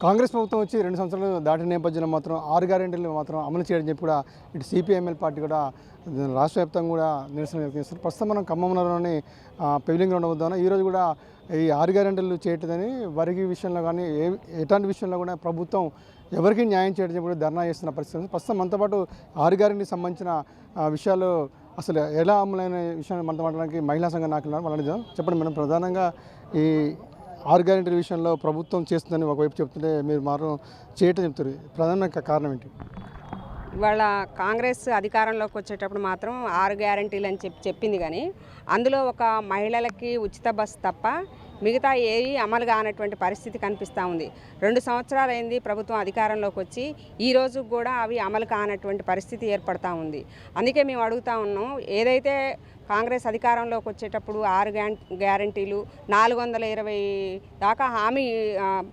కాంగ్రెస్ ప్రభుత్వం వచ్చి 2 సంవత్సరాలు దాటిన నేపథ్యంలో మాత్రం 6 గ్యారెంటీలు మాత్రం అమలు చేయడం చెప్పి కూడా ఇటు సిపిఐఎంఎల్ పార్టీ కూడా రాష్ట్ర వ్యాప్తంగా కూడా నిరసన వ్యక్తం చేస్తారు. ప్రస్తుతం మనం ఖమ్మంలోని పెవిలింగ్ గ్రౌండ్ వద్దాం. ఈరోజు కూడా ఈ 6 గ్యారెంటీలు చేయట్లేదని వరికి విషయంలో కానీ ఎలాంటి విషయంలో కూడా ప్రభుత్వం ఎవరికి న్యాయం చేయడం చెప్పి కూడా ధర్నా చేస్తున్న పరిస్థితి. ప్రస్తుతం మనతో పాటు 6 గ్యారెంటీకి సంబంధించిన విషయాలు అసలు ఎలా అమలైన విషయాన్ని మనతో మాట్లాడడానికి మహిళా సంఘం నాయకులు వాళ్ళని చెప్పండి మేడం. ప్రధానంగా ఈ 6 గ్యారెంటీల విషయంలో ప్రభుత్వం చేస్తుందని ఒకవైపు చెప్తుంటే మీరు మాత్రం చేయటం చెప్తారు. ప్రధాన కారణం ఏంటి? ఇవాళ కాంగ్రెస్ అధికారంలోకి వచ్చేటప్పుడు మాత్రం 6 గ్యారెంటీలు అని చెప్పింది, కానీ అందులో ఒక మహిళలకి ఉచిత బస్సు తప్ప మిగతా ఏవి అమలు కానటువంటి పరిస్థితి కనిపిస్తూ ఉంది. 2 సంవత్సరాలు అయింది ప్రభుత్వం అధికారంలోకి వచ్చి, ఈ రోజు కూడా అవి అమలు కానటువంటి పరిస్థితి ఏర్పడతా ఉంది. అందుకే మేము అడుగుతా ఉన్నాం, ఏదైతే కాంగ్రెస్ అధికారంలోకి వచ్చేటప్పుడు 6 గ్యారెంటీలు 420 దాకా హామీ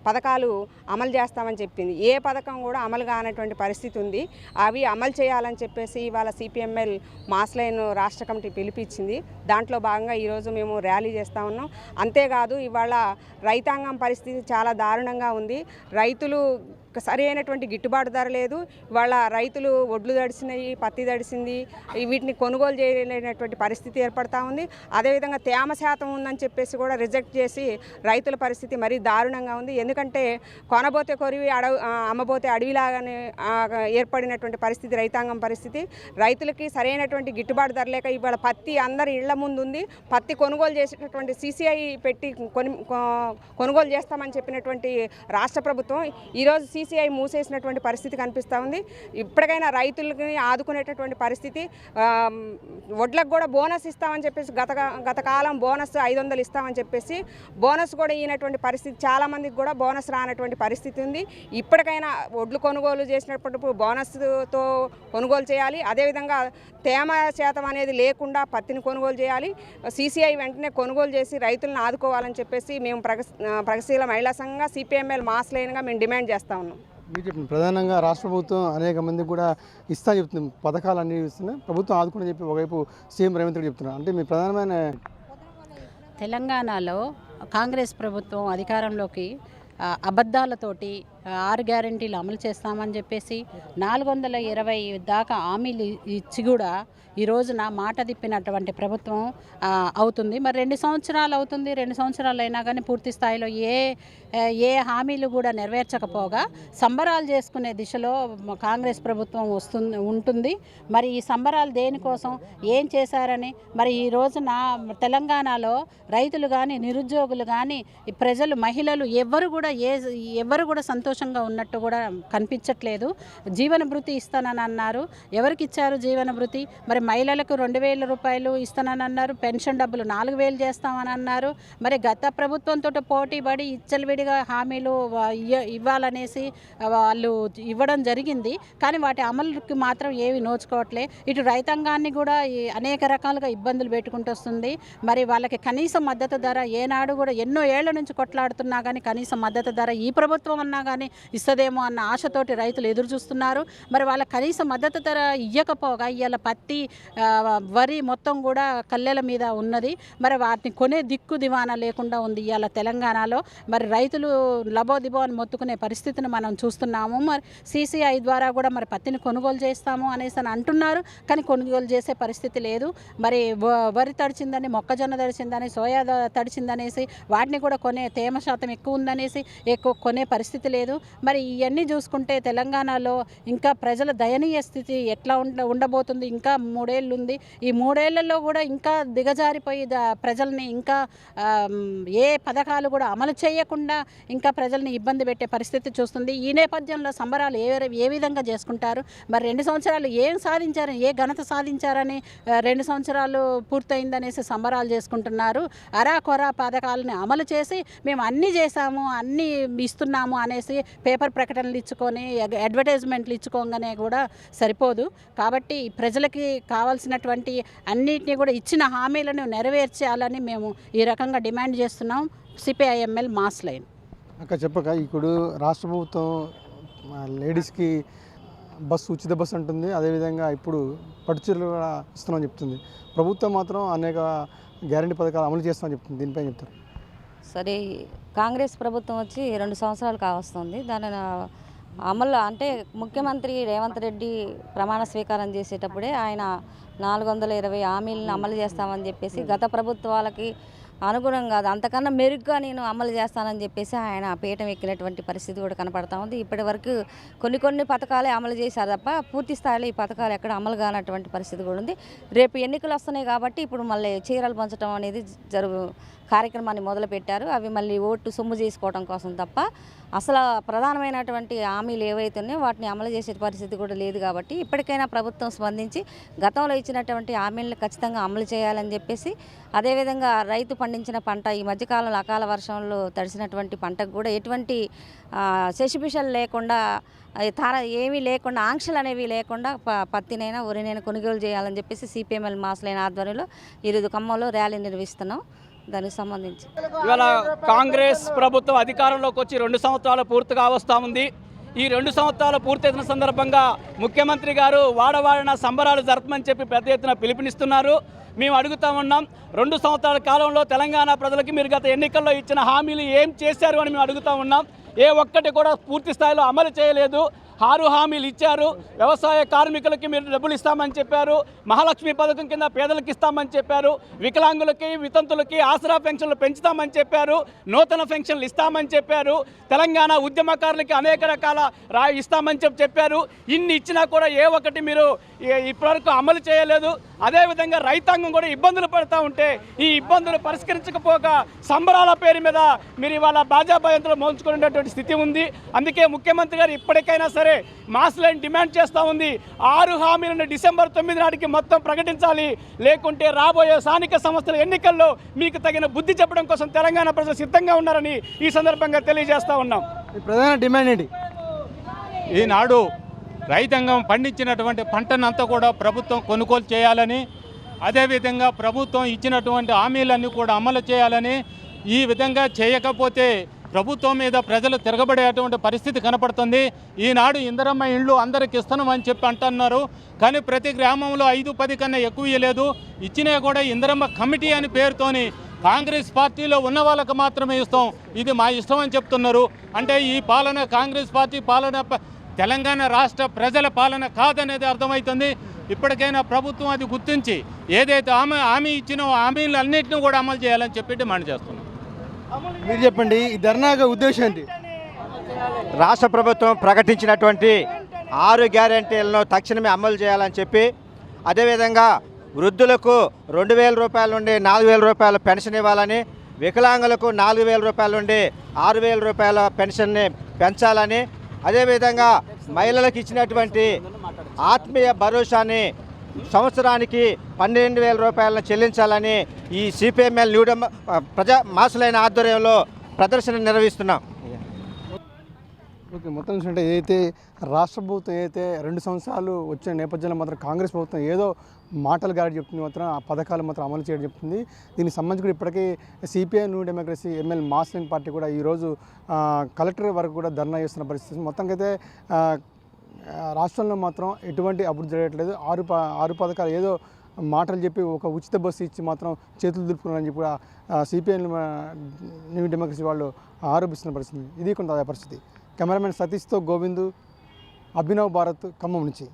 పథకాలు అమలు చేస్తామని చెప్పింది. ఏ పథకం కూడా అమలు కానటువంటి పరిస్థితి ఉంది. అవి అమలు చేయాలని చెప్పేసి ఇవాళ సిపిఎంఎల్ మాస్ లైన్ రాష్ట్ర కమిటీ పిలిపించింది. దాంట్లో భాగంగా ఈరోజు మేము ర్యాలీ చేస్తూ ఉన్నాం. అంతేకాదు ఇవాళ రైతాంగం పరిస్థితి చాలా దారుణంగా ఉంది. రైతులు సరి అయినటువంటి గిట్టుబాటు ధర లేదు. ఇవాళ రైతులు ఒడ్లు తడిసినాయి, పత్తి తడిసింది, వీటిని కొనుగోలు చేయలేనటువంటి పరిస్థితి ఏర్పడతా ఉంది. అదేవిధంగా తేమ శాతం ఉందని చెప్పేసి కూడా రిజెక్ట్ చేసి రైతుల పరిస్థితి మరీ దారుణంగా ఉంది. ఎందుకంటే కొనబోతే కొరివి అమ్మబోతే అడవిలాగానే ఏర్పడినటువంటి పరిస్థితి రైతాంగం పరిస్థితి. రైతులకి సరైనటువంటి గిట్టుబాటు ధర లేక ఇవాళ పత్తి అందరి ఇళ్ల ముందు ఉంది. పత్తి కొనుగోలు చేసేటటువంటి సిసిఐ పెట్టి కొనుగోలు చేస్తామని చెప్పినటువంటి రాష్ట్ర ప్రభుత్వం ఈరోజు సిసిఐ మూసేసినటువంటి పరిస్థితి కనిపిస్తూ ఉంది. ఇప్పటికైనా రైతులకి ఆదుకునేటటువంటి పరిస్థితి. వడ్లకు కూడా బోనస్ ఇస్తామని చెప్పేసి గత కాలం బోనస్ 500 ఇస్తామని చెప్పేసి బోనస్ కూడా ఇవ్వనటువంటి పరిస్థితి, చాలామందికి కూడా బోనస్ రానటువంటి పరిస్థితి ఉంది. ఇప్పటికైనా వడ్లు కొనుగోలు చేసినప్పుడు బోనస్తో కొనుగోలు చేయాలి. అదేవిధంగా తేమ శాతం అనేది లేకుండా పత్తిని కొనుగోలు చేయాలి. సిసిఐ వెంటనే కొనుగోలు చేసి రైతులను ఆదుకోవాలని చెప్పేసి మేము ప్రగతిశీల మహిళా సంఘంగా సిపిఎంఎల్ మాస్ లైన్గా మేము డిమాండ్ చేస్తా ఉన్నాం. మీరు చెప్పండి. ప్రధానంగా రాష్ట్ర ప్రభుత్వం అనేక మందికి కూడా ఇస్తా చెప్తుంది, పథకాలు అన్నీ ఇస్తున్నాయి, ప్రభుత్వం ఆదుకుని చెప్పి ఒకవైపు సీఎం రేవంత్ రెడ్డి చెప్తున్నారు. అంటే మీ ప్రధానమైన తెలంగాణలో కాంగ్రెస్ ప్రభుత్వం అధికారంలోకి అబద్ధాలతోటి 6 గ్యారెంటీలు అమలు చేస్తామని చెప్పేసి 420 దాకా హామీలు ఇచ్చి కూడా ఈ రోజున మాట తిప్పినటువంటి ప్రభుత్వం అవుతుంది. మరి 2 సంవత్సరాలు అవుతుంది. 2 సంవత్సరాలు అయినా కానీ పూర్తి స్థాయిలో ఏ హామీలు కూడా నెరవేర్చకపోగా సంబరాలు చేసుకునే దిశలో కాంగ్రెస్ ప్రభుత్వం ఉంటుంది. మరి ఈ సంబరాలు దేనికోసం, ఏం చేశారని, మరి ఈ రోజున తెలంగాణలో రైతులు కానీ నిరుద్యోగులు కానీ ప్రజలు మహిళలు ఎవరు కూడా సంతోషంగా ఉన్నట్టు కూడా కనిపించట్లేదు. జీవన భృతి ఇస్తానని అన్నారు. ఎవరికి ఇచ్చారు జీవన భృతి? మరి మహిళలకు 2000 రూపాయలు ఇస్తానని అన్నారు. పెన్షన్ డబ్బులు 4000 చేస్తామని అన్నారు. మరి గత ప్రభుత్వంతో పోటీపడి ఇచ్చలవిడిగా హామీలు ఇవ్వాలనేసి వాళ్ళు ఇవ్వడం జరిగింది. కానీ వాటి అమలుకి మాత్రం ఏవి నోచుకోవట్లే. ఇటు రైతాంగాన్ని కూడా అనేక రకాలుగా ఇబ్బందులు పెట్టుకుంటూ వస్తుంది. మరి వాళ్ళకి కనీస మద్దతు ధర ఏనాడు కూడా ఎన్నో ఏళ్ల నుంచి కొట్లాడుతున్నా కానీ కనీస మద్దతు ధర ఈ ప్రభుత్వం అన్నా కానీ ఇస్తుందేమో అన్న ఆశతోటి రైతులు ఎదురు చూస్తున్నారు. మరి వాళ్ళ కనీస మద్దతు ధర ఇవ్వకపోగా ఇవాళ పత్తి వరి మొత్తం కూడా కల్లెల మీద ఉన్నది. మరి వాటిని కొనే దిక్కు దివానా లేకుండా ఉంది ఇవాళ తెలంగాణలో. మరి రైతులు లబోదిబో అని మొత్తుకునే పరిస్థితిని మనం చూస్తున్నాము. మరి సిసిఐ ద్వారా కూడా మరి పత్తిని కొనుగోలు చేస్తాము అనేసి అని అంటున్నారు, కానీ కొనుగోలు చేసే పరిస్థితి లేదు. మరి వరి తడిచిందని, మొక్కజొన్న తడిచిందని, సోయా తడిచిందనేసి వాటిని కూడా తేమ శాతం ఎక్కువ ఉందనేసి కొనే పరిస్థితి లేదు. మరి ఇవన్నీ చూసుకుంటే తెలంగాణలో ఇంకా ప్రజల దయనీయ స్థితి ఎట్లా ఉండబోతుంది? ఇంకా 3 ఏళ్ళు ఉంది. ఈ 3 ఏళ్లలో కూడా ఇంకా దిగజారిపోయి ప్రజల్ని ఇంకా ఏ పథకాలు కూడా అమలు చేయకుండా ఇంకా ప్రజల్ని ఇబ్బంది పెట్టే పరిస్థితి చూస్తుంది. ఈ నేపథ్యంలో సంబరాలు ఏ విధంగా చేసుకుంటారు? మరి 2 సంవత్సరాలు ఏం సాధించారని, ఏ ఘనత సాధించారని 2 సంవత్సరాలు పూర్తయిందనేసి సంబరాలు చేసుకుంటున్నారు. అరాకొరా పథకాలని అమలు చేసి మేము అన్నీ చేశాము, అన్నీ ఇస్తున్నాము అనేసి పేపర్ ప్రకటనలు ఇచ్చుకొని అడ్వర్టైజ్మెంట్లు ఇచ్చుకోగానే కూడా సరిపోదు. కాబట్టి ప్రజలకి కావాల్సినటువంటి అన్నిటినీ కూడా ఇచ్చిన హామీలను నెరవేర్చాలని మేము ఈ రకంగా డిమాండ్ చేస్తున్నాం. CPIML mass line. చెప్పక ఇప్పుడు రాష్ట్ర ప్రభుత్వం లేడీస్కి బస్సు ఉచిత బస్సు అంటుంది. అదేవిధంగా ఇప్పుడు పట్టుచీరలు కూడా ఇస్తున్నామని చెప్తుంది. ప్రభుత్వం మాత్రం అనేక గ్యారెంటీ పథకాలు అమలు చేస్తామని చెప్తుంది. దీనిపై చెప్తారు. సరే, కాంగ్రెస్ ప్రభుత్వం వచ్చి 2 సంవత్సరాలు కావస్తుంది. దాని అమలు అంటే ముఖ్యమంత్రి రేవంత్ రెడ్డి ప్రమాణ స్వీకారం చేసేటప్పుడే ఆయన 420 హామీలను అమలు చేస్తామని చెప్పేసి గత ప్రభుత్వాలకి అనుగుణంగా కాదు, అంతకన్నా మెరుగ్గా నేను అమలు చేస్తానని చెప్పేసి ఆయన పీఠం ఎక్కినటువంటి పరిస్థితి కూడా కనపడతా ఉంది. ఇప్పటి వరకు కొన్ని పథకాలే అమలు చేశారు తప్ప పూర్తి స్థాయిలో ఈ పథకాలు ఎక్కడ అమలు కానటువంటి పరిస్థితి కూడా ఉంది. రేపు ఎన్నికలు వస్తున్నాయి కాబట్టి ఇప్పుడు మళ్ళీ చీరలు పంచడం అనేది కార్యక్రమాన్ని మొదలుపెట్టారు. అవి మళ్ళీ ఓటు సొమ్ము చేసుకోవడం కోసం తప్ప అసలు ప్రధానమైనటువంటి హామీలు ఏవైతే ఉన్నాయో వాటిని అమలు చేసే పరిస్థితి కూడా లేదు. కాబట్టి ఇప్పటికైనా ప్రభుత్వం స్పందించి గతంలో ఇచ్చినటువంటి హామీలను ఖచ్చితంగా అమలు చేయాలని చెప్పేసి, అదేవిధంగా రైతు పండించిన పంట ఈ మధ్యకాలంలో అకాల వర్షంలో తడిసినటువంటి పంటకు కూడా ఎటువంటి శశిభిషలు లేకుండా ఏమీ లేకుండా ఆంక్షలు అనేవి లేకుండా పత్తినైనా వరినైనా కొనుగోలు చేయాలని చెప్పేసి సిపిఎంఎల్ మాస్లైన ఆధ్వర్యంలో ఈరోజు ఖమ్మంలో ర్యాలీ నిర్వహిస్తున్నాం. దానికి సంబంధించి ఇవాళ కాంగ్రెస్ ప్రభుత్వం అధికారంలోకి వచ్చి 2 సంవత్సరాలు పూర్తిగా వస్తూ ఉంది. ఈ 2 సంవత్సరాలు పూర్తయిన సందర్భంగా ముఖ్యమంత్రి గారు వాడవాడిన సంబరాలు జరపమని చెప్పి పెద్ద ఎత్తున పిలుపునిస్తున్నారు. మేము అడుగుతా ఉన్నాం, 2 సంవత్సరాల కాలంలో తెలంగాణ ప్రజలకి మీరు గత ఎన్నికల్లో ఇచ్చిన హామీలు ఏం చేశారు అని మేము అడుగుతా ఉన్నాం. ఏ ఒక్కటి కూడా పూర్తి స్థాయిలో అమలు చేయలేదు. 6 హామీలు ఇచ్చారు. వ్యవసాయ కార్మికులకి మీరు డబ్బులు ఇస్తామని చెప్పారు. మహాలక్ష్మి పథకం కింద పేదలకు ఇస్తామని చెప్పారు. వికలాంగులకి వితంతులకి ఆసరా పెన్షన్లు పెంచుతామని చెప్పారు. నూతన పెన్షన్లు ఇస్తామని చెప్పారు. తెలంగాణ ఉద్యమకారులకి అనేక రకాల ఇస్తామని చెప్పారు. ఇన్ని ఇచ్చినా కూడా ఏ ఒక్కటి మీరు ఇప్పటివరకు అమలు చేయలేదు. అదేవిధంగా రైతాంగం కూడా ఇబ్బందులు పడుతూ ఉంటే ఈ ఇబ్బందులు పరిష్కరించకపోగా సంబరాల పేరు మీద మీరు ఇవాళ బాజాబాయంతులు మోల్చుకునేటటువంటి స్థితి ఉంది. అందుకే ముఖ్యమంత్రి గారు ఇప్పటికైనా సరే మాస్ లైన్ డిమాండ్ చేస్తూ ఉంది. 6 హామీలను డిసెంబర్ 9 నాటికి మొత్తం ప్రకటించాలి. లేకుంటే రాబోయే స్థానిక సంస్థల ఎన్నికల్లో మీకు తగిన బుద్ధి చెప్పడం కోసం తెలంగాణ ప్రజలు సిద్ధంగా ఉన్నారని ఈ సందర్భంగా తెలియజేస్తూ ఉన్నాం. ప్రధాన డిమాండ్ ఏంటి? ఈనాడు రైతాంగం పండించినటువంటి పంటనంతా కూడా ప్రభుత్వం కొనుగోలు చేయాలని, అదేవిధంగా ప్రభుత్వం ఇచ్చినటువంటి హామీలన్నీ కూడా అమలు చేయాలని, ఈ విధంగా చేయకపోతే ప్రభుత్వం మీద ప్రజలు తిరగబడేటువంటి పరిస్థితి కనపడుతుంది. ఈనాడు ఇందిరమ్మ ఇళ్ళు అందరికి ఇస్తున్నామని చెప్పి అంటున్నారు. కానీ ప్రతి గ్రామంలో 5-10 కన్నా ఎక్కువ ఇవ్వలేదు. ఇచ్చినా కూడా ఇందిరమ్మ కమిటీ అని పేరుతోని కాంగ్రెస్ పార్టీలో ఉన్న వాళ్ళకు మాత్రమే ఇస్తాం, ఇది మా ఇష్టం అని చెప్తున్నారు. అంటే ఈ పాలన కాంగ్రెస్ పార్టీ పాలన తెలంగాణ రాష్ట్ర ప్రజల పాలన కాదనేది అర్థమవుతుంది. ఇప్పటికైనా ప్రభుత్వం అది గుర్తించి ఏదైతే హామీ ఇచ్చినో హామీలు అన్నింటినీ కూడా అమలు చేయాలని చెప్పి డిమాండ్ చేస్తున్నాం. మీరు చెప్పండి, ఈ ధర్నా ఉద్దేశం ఏంటి? రాష్ట్ర ప్రభుత్వం ప్రకటించినటువంటి 6 గ్యారెంటీలను తక్షణమే అమలు చేయాలని చెప్పి, అదేవిధంగా వృద్ధులకు 2,000 రూపాయల నుండి 4,000 రూపాయల పెన్షన్ ఇవ్వాలని, వికలాంగులకు 4,000 రూపాయల నుండి 6,000 రూపాయల పెన్షన్ని పెంచాలని, అదేవిధంగా మహిళలకు ఇచ్చినటువంటి ఆత్మీయ భరోసాని సంవత్సరానికి 12,000 రూపాయలను చెల్లించాలని ఈ సిపిఎంఎల్ ప్రజా మాసులైన ఆధ్వర్యంలో ప్రదర్శన నిర్వహిస్తున్నాం. ఓకే, మొత్తం చూసుకుంటే ఏదైతే రాష్ట్ర ప్రభుత్వం ఏదైతే 2 సంవత్సరాలు వచ్చిన నేపథ్యంలో మాత్రం కాంగ్రెస్ ప్రభుత్వం ఏదో మాటలు గాడి చెప్తుంది, మాత్రం ఆ పథకాలు మాత్రం అమలు చేయడం చెప్తుంది. దీనికి సంబంధించి కూడా ఇప్పటికీ CPI new democracy ML mass line party కూడా ఈరోజు కలెక్టర్ వరకు కూడా ధర్నా చేస్తున్న పరిస్థితి. మొత్తానికైతే రాష్ట్రంలో మాత్రం ఎటువంటి అభివృద్ధి జరగట్లేదు. 6 పథకాలు ఏదో మాటలు చెప్పి ఒక ఉచిత బస్సు ఇచ్చి మాత్రం చేతులు దులుపుకున్నారని చెప్పి కూడా సిపిఐ న్యూ డెమోక్రసీ వాళ్ళు ఆరోపిస్తున్న పరిస్థితి. ఇది కొంత పరిస్థితి. కెమెరామెన్ సతీష్తో గోవిందు, అభినవ్ భారత్, ఖమ్మం నుంచి.